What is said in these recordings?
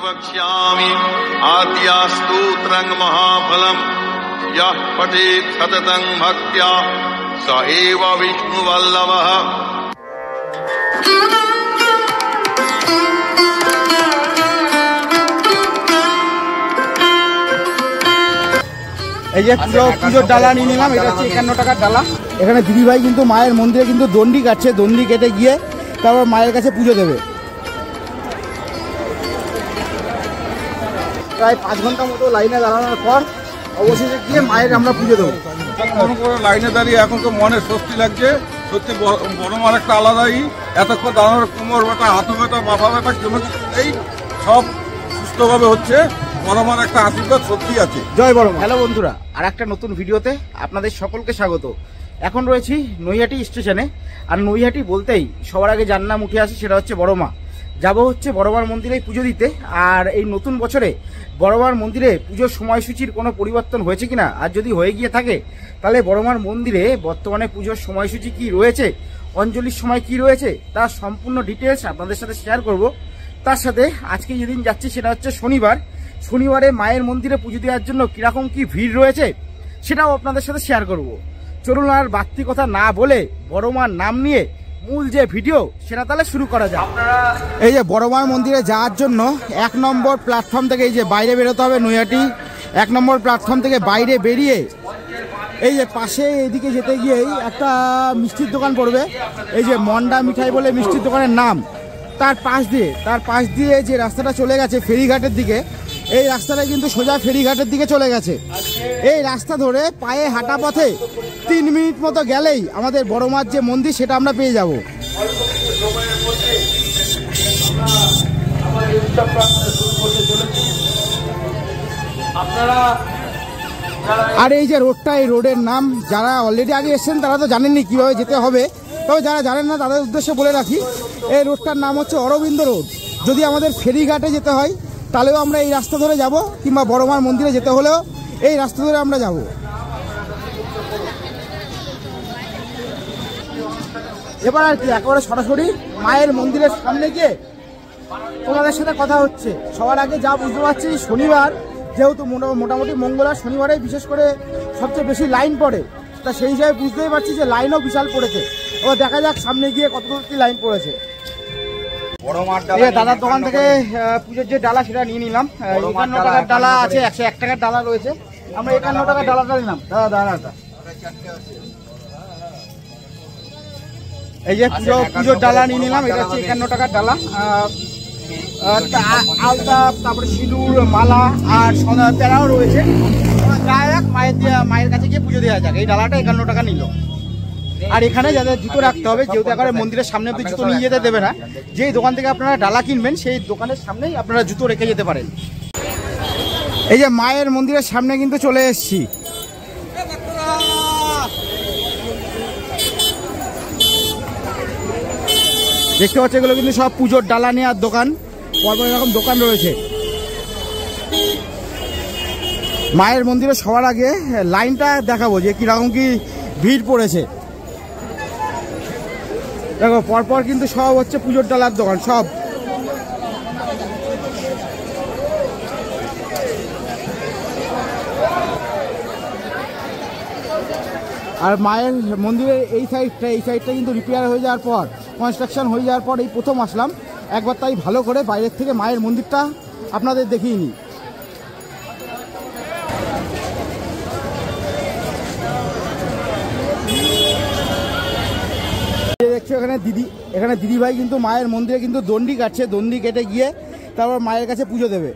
वक्ष्यामि आद्यास्तोत्रं महाफलं यः पठेत् सततं भक्त्या स एव विष्णुवल्लभः। এই যে পুজোর ডালা নিয়ে নিলাম, এটা হচ্ছে 51 টাকার ডালা। এখানে দিদিভাই কিন্তু মায়ের মন্দিরে কিন্তু দণ্ডি কাটছে, দণ্ডি কেটে গিয়ে তারপর মায়ের কাছে পুজো দেবে। প্রায় 5 ঘন্টা মতো লাইনে দাঁড়ানোর পর অবশেষে গিয়ে মায়ের আমরা পুজো দেবো। লাইনে দাঁড়িয়ে এখন তো মনে স্বস্তি লাগছে, সত্যি বড় মার একটা আলাদাই। এতক্ষণ দাঁড়ানোর কোমর ব্যথা, হাতু ব্যথা, মাথা ব্যথা এই সব সুস্থভাবে হচ্ছে। বড় মার একটা আশীর্বাদ সত্যি আছে। জয় বড় মা। হ্যালো বন্ধুরা, আর একটা নতুন ভিডিওতে আপনাদের সকলকে স্বাগত। এখন রয়েছি নৈহাটি স্টেশনে, আর নৈহাটি বলতেই সবার আগে যার নাম উঠে আসে সেটা হচ্ছে বড় মা। যাবো হচ্ছে বড় মার মন্দিরে পুজো দিতে। আর এই নতুন বছরে বড় মার মন্দিরে পুজোর সময়সূচির কোনো পরিবর্তন হয়েছে কিনা, আর যদি হয়ে গিয়ে থাকে তাহলে বড় মার মন্দিরে বর্তমানে পুজোর সময়সূচি কি রয়েছে, অঞ্জলির সময় কি রয়েছে, তার সম্পূর্ণ ডিটেলস আপনাদের সাথে শেয়ার করব। তার সাথে আজকে যেদিন যাচ্ছি সেটা হচ্ছে শনিবারে মায়ের মন্দিরে পুজো দেওয়ার জন্য কিরকম কি ভিড় রয়েছে সেটাও আপনাদের সাথে শেয়ার করব। চলুন আর বাড়তি কথা না বলে বড় মার নাম নিয়ে মূল যে ভিডিও সেটা তাহলে শুরু করা যায়। এই যে বড় মার মন্দিরে যাওয়ার জন্য 1 নম্বর প্ল্যাটফর্ম থেকে এই যে বাইরে বেরোতে হবে। নৈহাটি 1 নম্বর প্ল্যাটফর্ম থেকে বাইরে বেরিয়ে এই যে পাশে এদিকে যেতে গিয়েই একটা মিষ্টির দোকান পড়বে, এই যে মন্ডা মিঠাই বলে মিষ্টির দোকানের নাম। তার পাশ দিয়ে যে রাস্তাটা চলে গেছে ফেরিঘাটের দিকে, এই রাস্তাটা কিন্তু সোজা ফেরিঘাটের দিকে চলে গেছে। এই রাস্তা ধরে পায়ে হাঁটা পথে 3 মিনিট মতো গেলেই আমাদের বড় মার যে মন্দির সেটা আমরা পেয়ে যাব। আর এই যে রোডটা, এই রোডের নাম যারা অলরেডি আগে এসেছেন তারা তো জানেননি কিভাবে যেতে হবে, তবে যারা জানেন না তাদের উদ্দেশ্যে বলে রাখি, এই রোডটার নাম হচ্ছে অরবিন্দ রোড। যদি আমাদের ফেরিঘাটে যেতে হয় তাহলেও আমরা এই রাস্তা ধরে যাব, কিংবা বড় মার মন্দিরে যেতে হলেও এই রাস্তা ধরে আমরা যাব। এবার আর কি একেবারে সরাসরি মায়ের মন্দিরের সামনে গিয়ে তোমাদের সাথে কথা হচ্ছে। সবার আগে যা বুঝতে পারছি, শনিবার যেহেতু মোটামুটি মঙ্গলবার শনিবারে বিশেষ করে সবচেয়ে বেশি লাইন পড়ে, তা সেই হিসাবে বুঝতেই পারছি যে লাইনও বিশাল পড়েছে। এবার দেখা যাক সামনে গিয়ে কতদূর কি লাইন পড়েছে। দাদার দোকান থেকে পুজোর যে ডালা সেটা নিয়ে নিলাম। 51 টাকার ডালা আছে, 101 টাকার ডালা রয়েছে। আমরা 51 টাকার ডালাটা নিলাম। দাদা এই যে পুজোর ডালা নিয়ে নিলাম, এটা হচ্ছে 51 টাকার ডালা। আলতা, তারপরে সিঁদুর, মালা আর তেরাও রয়েছে। মায়ের কাছে গিয়ে পুজো দেওয়া যাক। এই ডালাটা 51 টাকা নিল। আর এখানে যাদের জুতো রাখতে হবে, যেহেতু একবারে মন্দিরের সামনে অব্দি জুতো নিয়ে যেতে দেবে না, যেই দোকান থেকে আপনারা ডালা কিনবেন সেই দোকানের সামনেই আপনারা জুতো রেখে যেতে পারেন। এই যে মায়ের মন্দিরের সামনে কিন্তু চলে এসেছি। দেখতে পাচ্ছি এগুলো কিন্তু সব পুজোর ডালা নেওয়ার দোকান, পরপর এরকম দোকান রয়েছে। মায়ের মন্দিরে সবার আগে লাইনটা দেখাবো যে কিরকম কি ভিড় পড়েছে। দেখো পরপর কিন্তু সব হচ্ছে পুজোর ডালার দোকান সব। আর মায়ের মন্দিরের এই সাইডটা কিন্তু রিপেয়ার হয়ে যাওয়ার পর, কনস্ট্রাকশন হয়ে যাওয়ার পর এই প্রথম আসলাম একবার, তাই ভালো করে বাইরের থেকে মায়ের মন্দিরটা আপনাদের দেখিয়ে নিই। দেখছো এখানে দিদিভাই কিন্তু মায়ের মন্দিরে কিন্তু দণ্ডি কাটছে, দণ্ডি কেটে গিয়ে তারপর মায়ের কাছে পুজো দেবে।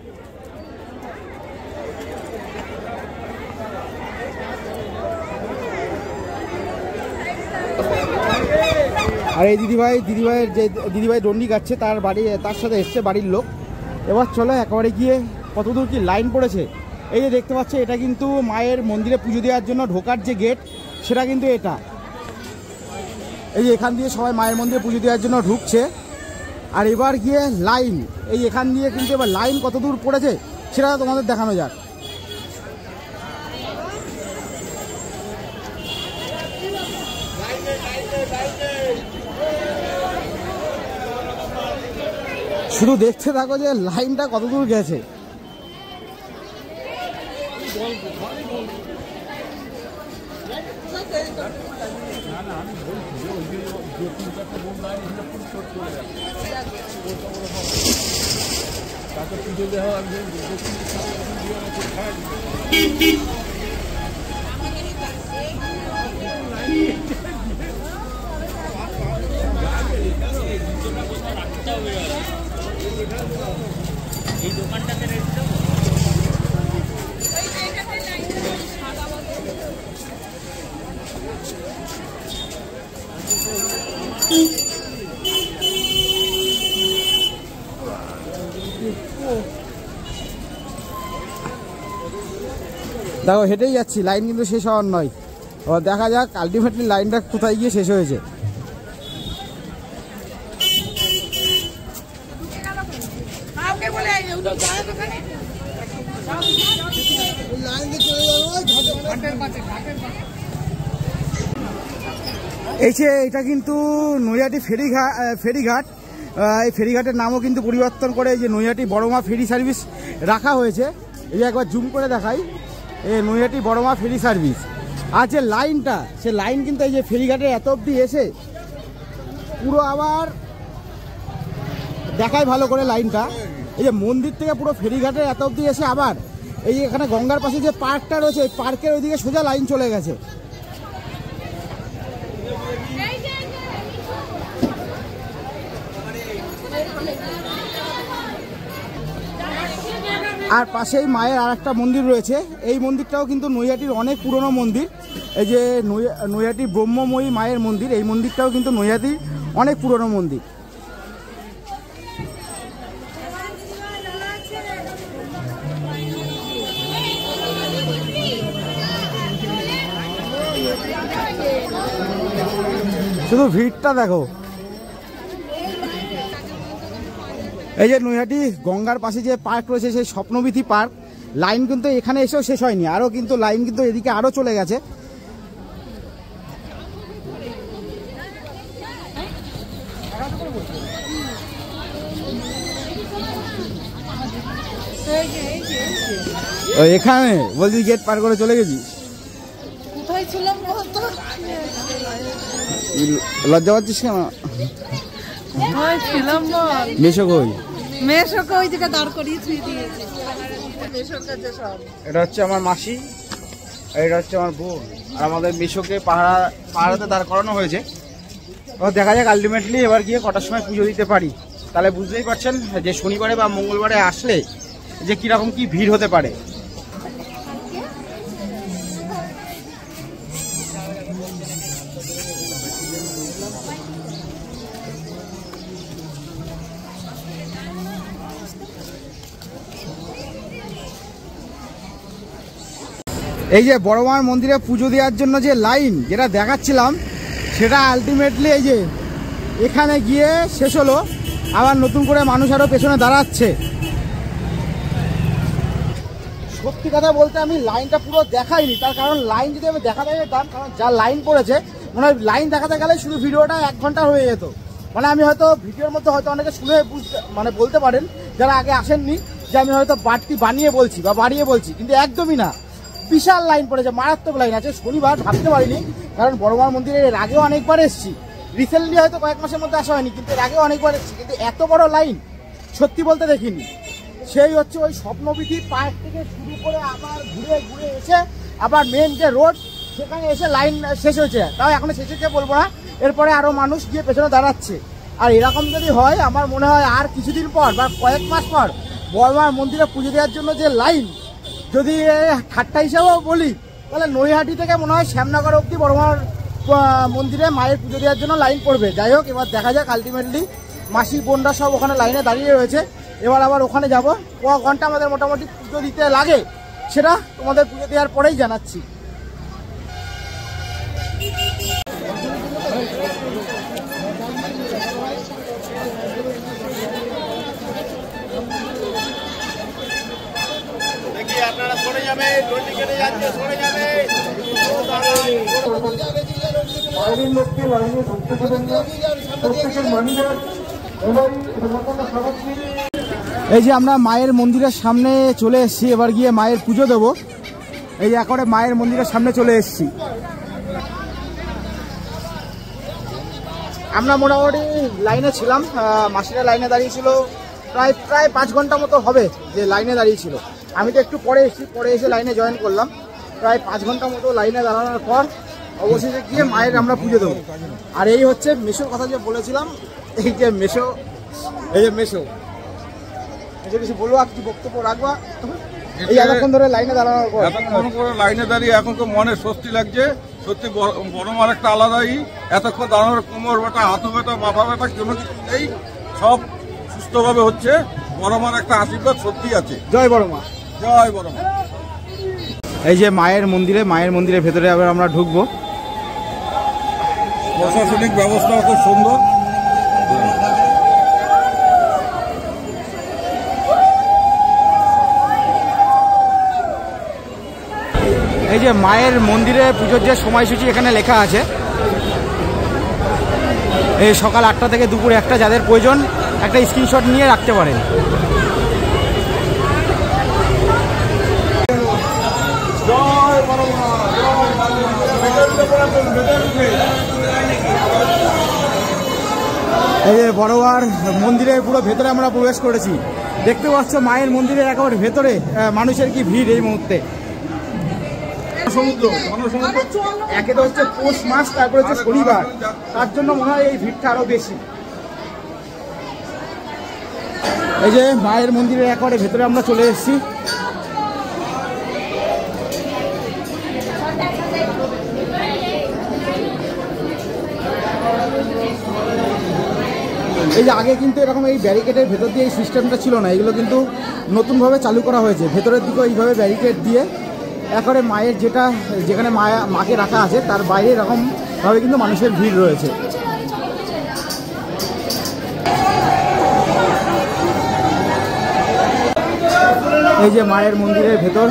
আর এই দিদিভাই দণ্ডি কাটছে, তার সাথে এসছে বাড়ির লোক। এবার চলো একেবারে গিয়ে কতদূর কি লাইন পড়েছে। এই যে দেখতে পাচ্ছ, এটা কিন্তু মায়ের মন্দিরে পুজো দেওয়ার জন্য ঢোকার যে গেট সেটা কিন্তু এটা। এই যে এখান দিয়ে সবাই মায়ের মন্দিরে পুজো দেওয়ার জন্য ঢুকছে। আর এবার গিয়ে লাইন, এই এখান দিয়ে কিন্তু এবার লাইন কত দূর পড়েছে সেটা তোমাদের দেখানো যাক। শুধু দেখতে থাকো যে লাইনটা কত দূর গেছে। এই দোকানটাতে রেখে দেবো। দেখো হেঁটেই যাচ্ছি, লাইন কিন্তু শেষ হওয়ার নয়। এবার দেখা যাক আলটিমেটলি লাইনটা কোথায় গিয়ে শেষ হয়েছে। এই যে এটা কিন্তু নৈহাটি ফেরিঘাট। এই ফেরিঘাটের নামও কিন্তু পরিবর্তন করে এই যে নৈহাটি বড়মা ফেরি সার্ভিস রাখা হয়েছে। এই যে একবার জুম করে দেখাই, এই নৈহাটি বড়মা ফেরি সার্ভিস। আর যে লাইনটা, সে লাইন কিন্তু এই যে ফেরিঘাটে এত অবধি এসে পুরো আবার দেখায় ভালো করে লাইনটা। এই যে মন্দির থেকে পুরো ফেরিঘাটের এত অবধি এসে আবার এই যে এখানে গঙ্গার পাশে যে পার্কটা রয়েছে, এই পার্কের ওইদিকে সোজা লাইন চলে গেছে। আর পাশেই মায়ের আর একটা মন্দির রয়েছে। এই মন্দিরটাও কিন্তু নৈহাটির অনেক পুরনো মন্দির। এই যে নৈহাটি ব্রহ্মময়ী মায়ের মন্দির, এই মন্দিরটাও কিন্তু নৈহাটির অনেক পুরনো মন্দির। শুধু ভিড়টা দেখো। এই যে নৈহাটি গঙ্গার পাশে যে পার্ক রয়েছে, সেই স্বপ্নবীথি পার্ক, লাইন কিন্তু এখানে এসেও শেষ হয়নি, আরও কিন্তু লাইন কিন্তু এদিকে আরও চলে গেছে। এখানে বলছি গেট পার করে চলে গেছি। কোথায় ছিলাম বলতো? লজ্জা পাচ্ছিস কেন? ছিলাম না। মেশো কই? মেশোকে ওই দিকে দাঁড় করিয়ে ছুঁয়ে দিয়েছি। মেশোকে যে সব। এটা হচ্ছে আমার মাসি, এটা হচ্ছে আমার বোন। আর আমাদের মেশোকে পাহাড়াতে দাঁড় করানো হয়েছে। এবার দেখা যাক আলটিমেটলি এবার গিয়ে কটার সময় পুজো দিতে পারি। তাহলে বুঝতেই পারছেন যে শনিবারে বা মঙ্গলবারে আসলে যে কীরকম কি ভিড় হতে পারে। এই যে বড়মার মন্দিরে পুজো দেওয়ার জন্য যে লাইন যেটা দেখাচ্ছিলাম, সেটা আলটিমেটলি এই যে এখানে গিয়ে শেষ হলো। আবার নতুন করে মানুষ আরও পেছনে দাঁড়াচ্ছে। সত্যি কথা বলতে আমি লাইনটা পুরো দেখাইনি, তার কারণ লাইন যদি আমি দেখাতে যেতাম, কারণ যা লাইন পড়েছে, মানে লাইন দেখাতে গেলে শুধু ভিডিওটা 1 ঘন্টা হয়ে যেত। মানে আমি হয়তো ভিডিওর মধ্যে হয়তো অনেকে শুনে বলতে পারেন যারা আগে আসেননি যে আমি হয়তো বাড়তি বানিয়ে বলছি বা বাড়িয়ে বলছি, কিন্তু একদমই না। বিশাল লাইন পড়েছে, মারাত্মক লাইন আছে। শনিবার ভাবতে পারিনি, কারণ বড়মার মন্দিরে এর আগেও অনেকবার এসেছি। রিসেন্টলি হয়তো কয়েক মাসের মধ্যে আসা হয়নি, কিন্তু এর আগেও অনেকবার এসেছি, কিন্তু এত বড় লাইন সত্যি বলতে দেখিনি। সেই হচ্ছে ওই স্বপ্নবীথি পার্ক থেকে শুরু করে আবার ঘুরে ঘুরে এসে আবার মেন যে রোড, সেখানে এসে লাইন শেষ হয়েছে। তাও এখনো শেষ হয়েছে বলবো না, এরপরে আরও মানুষ গিয়ে পেছনে দাঁড়াচ্ছে। আর এরকম যদি হয়, আমার মনে হয় আর কিছুদিন পর বা কয়েক মাস পর বড়মার মন্দিরে পুজো দেওয়ার জন্য যে লাইন, যদি ঠাট্টা হিসাবেও বলি, তাহলে নৈহাটি থেকে মনে হয় শ্যামনগর অবধি বড়মার মন্দিরে মায়ের পুজো দেওয়ার জন্য লাইন পড়বে। যাই হোক, এবার দেখা যাক আলটিমেটলি। মাসি বোনরা সব ওখানে লাইনে দাঁড়িয়ে রয়েছে। এবার আবার ওখানে যাব। ক ঘন্টা আমাদের মোটামুটি পুজো দিতে লাগে সেটা তোমাদের পুজো দেওয়ার পরেই জানাচ্ছি। আপনারা সরে যাবে, রোডে কেটে যাচ্ছে, সরে যাবে। বাইরের লোককে লাইনে ঢুকতে দেবেন না। প্রত্যেকের মানিব্যাগ এই যে আমরা মায়ের মন্দিরের সামনে চলে এসেছি, এবার গিয়ে মায়ের পুজো দেবো। এই যে একবারে মায়ের মন্দিরের সামনে চলে এসেছি। আমরা মোটামুটি লাইনে ছিলাম, মাসিরা লাইনে দাঁড়িয়েছিল প্রায় 5 ঘন্টা মতো হবে যে লাইনে দাঁড়িয়েছিল। আমি তো একটু পরে এসে লাইনে জয়েন করলাম। প্রায় 5 ঘন্টা মতো লাইনে দাঁড়ানোর পর অবশেষে গিয়ে মায়ের আমরা পুজো দেবো। আর এই হচ্ছে মেশোর কথা যে বলেছিলাম, এই যে মেশো, এই যে মেশো, কিছু বলবো, আর কিছু বক্তব্য রাখবা? এই এতক্ষণ ধরে লাইনে দাঁড়ানোর পর, এতক্ষণ করে লাইনে দাঁড়িয়ে এখন তো মনে স্বস্তি লাগছে। সত্যি বড় মার একটা আলাদাই, এতক্ষণ দাঁড়ানোর কোমর ব্যথা, হাতু ব্যথা, মাথা ব্যথা, কোনো এই সব সুস্থভাবে হচ্ছে। বড় মার একটা আশীর্বাদ সত্যি আছে। জয় বড় মা, জয় বড় মা। এই যে মায়ের মন্দিরের ভেতরে আবার আমরা ঢুকবো। প্রশাসনিক ব্যবস্থা খুব সুন্দর। এই যে মায়ের মন্দিরে পুজোর যে সময়সূচি এখানে লেখা আছে, এই সকাল 8টা থেকে দুপুর 1টা, যাদের প্রয়োজন একটা স্ক্রিনশট নিয়ে রাখতে পারেন। এই যে বড়োয়ার মন্দিরের পুরো ভেতরে আমরা প্রবেশ করেছি। দেখতে পাচ্ছ মায়ের মন্দিরের একেবারে ভেতরে মানুষের কি ভিড় এই মুহূর্তে। সমুদ্র একে তো হচ্ছে পৌষ মাস, তারপরে হচ্ছে শনিবার, তার জন্য মনে হয় এই ভিড়টা আরো বেশি। এই যে মায়ের মন্দিরের একেবারে ভেতরে আমরা চলে এসেছি। এই যে আগে কিন্তু এরকম এই ব্যারিকেডের ভেতর দিয়ে এই সিস্টেমটা ছিল না, এগুলো কিন্তু নতুনভাবে চালু করা হয়েছে। ভেতরের দিকে এইভাবে ব্যারিকেড দিয়ে একেবারে মায়ের যেখানে মাকে রাখা আছে তার বাইরে এরকমভাবে কিন্তু মানুষের ভিড় রয়েছে। এই যে মায়ের মন্দিরের ভেতর।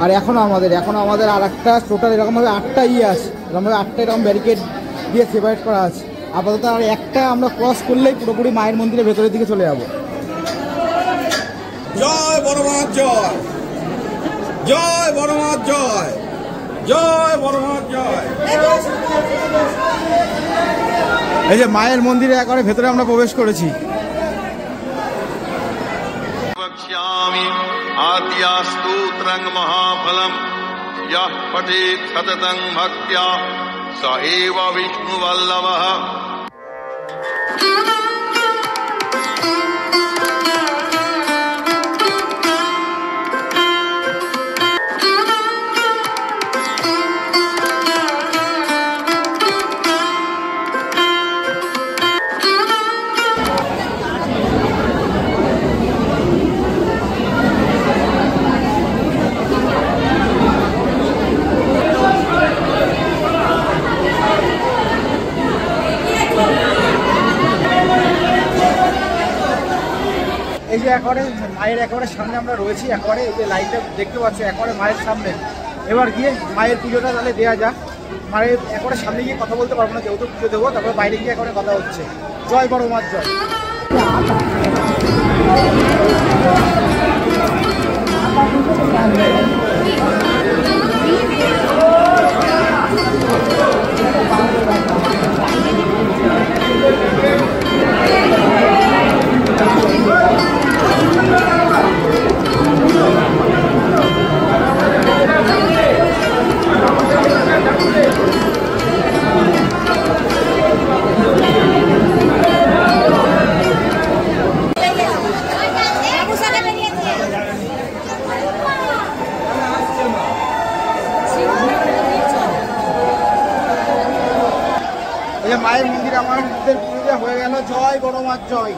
আর এখনও আমাদের আর একটা টোটাল এরকমভাবে 8টা আছে, এরকমভাবে 8টা এরকম ব্যারিকেড দিয়ে সেপারেট করা আছে। আপাতত আর একটা আমরা ক্রস করলেই পুরোপুরি মায়ের মন্দিরের ভেতরের দিকে চলে যাব। জয় বড় মা জয়, জয় বড় মা জয়, জয় বড় মা জয়। এই যে মায়ের মন্দিরে একেবারে ভেতরে আমরা প্রবেশ করেছি। आद्या स्तोत्रं महाफलं यः पठेत् सततं भक्त्या स एव विष्णुवल्लभः। এই যে একেবারে মায়ের একেবারে সামনে আমরা রয়েছি, একেবারে এই যে লাইটটা দেখতে পাচ্ছ একেবারে মায়ের সামনে। এবার গিয়ে মায়ের পুজোটা তাহলে দেওয়া যাক। মায়ের একেবারে সামনে গিয়ে কথা বলতে পারবো না, যেহেতু পুজো দেবো, তারপরে বাইরে গিয়ে একেবারে কথা হচ্ছে। জয় বড় মার জয়। মায়ের মন্দির আমাদের পুজো হয়ে গেল। জয় বড় মার জয়।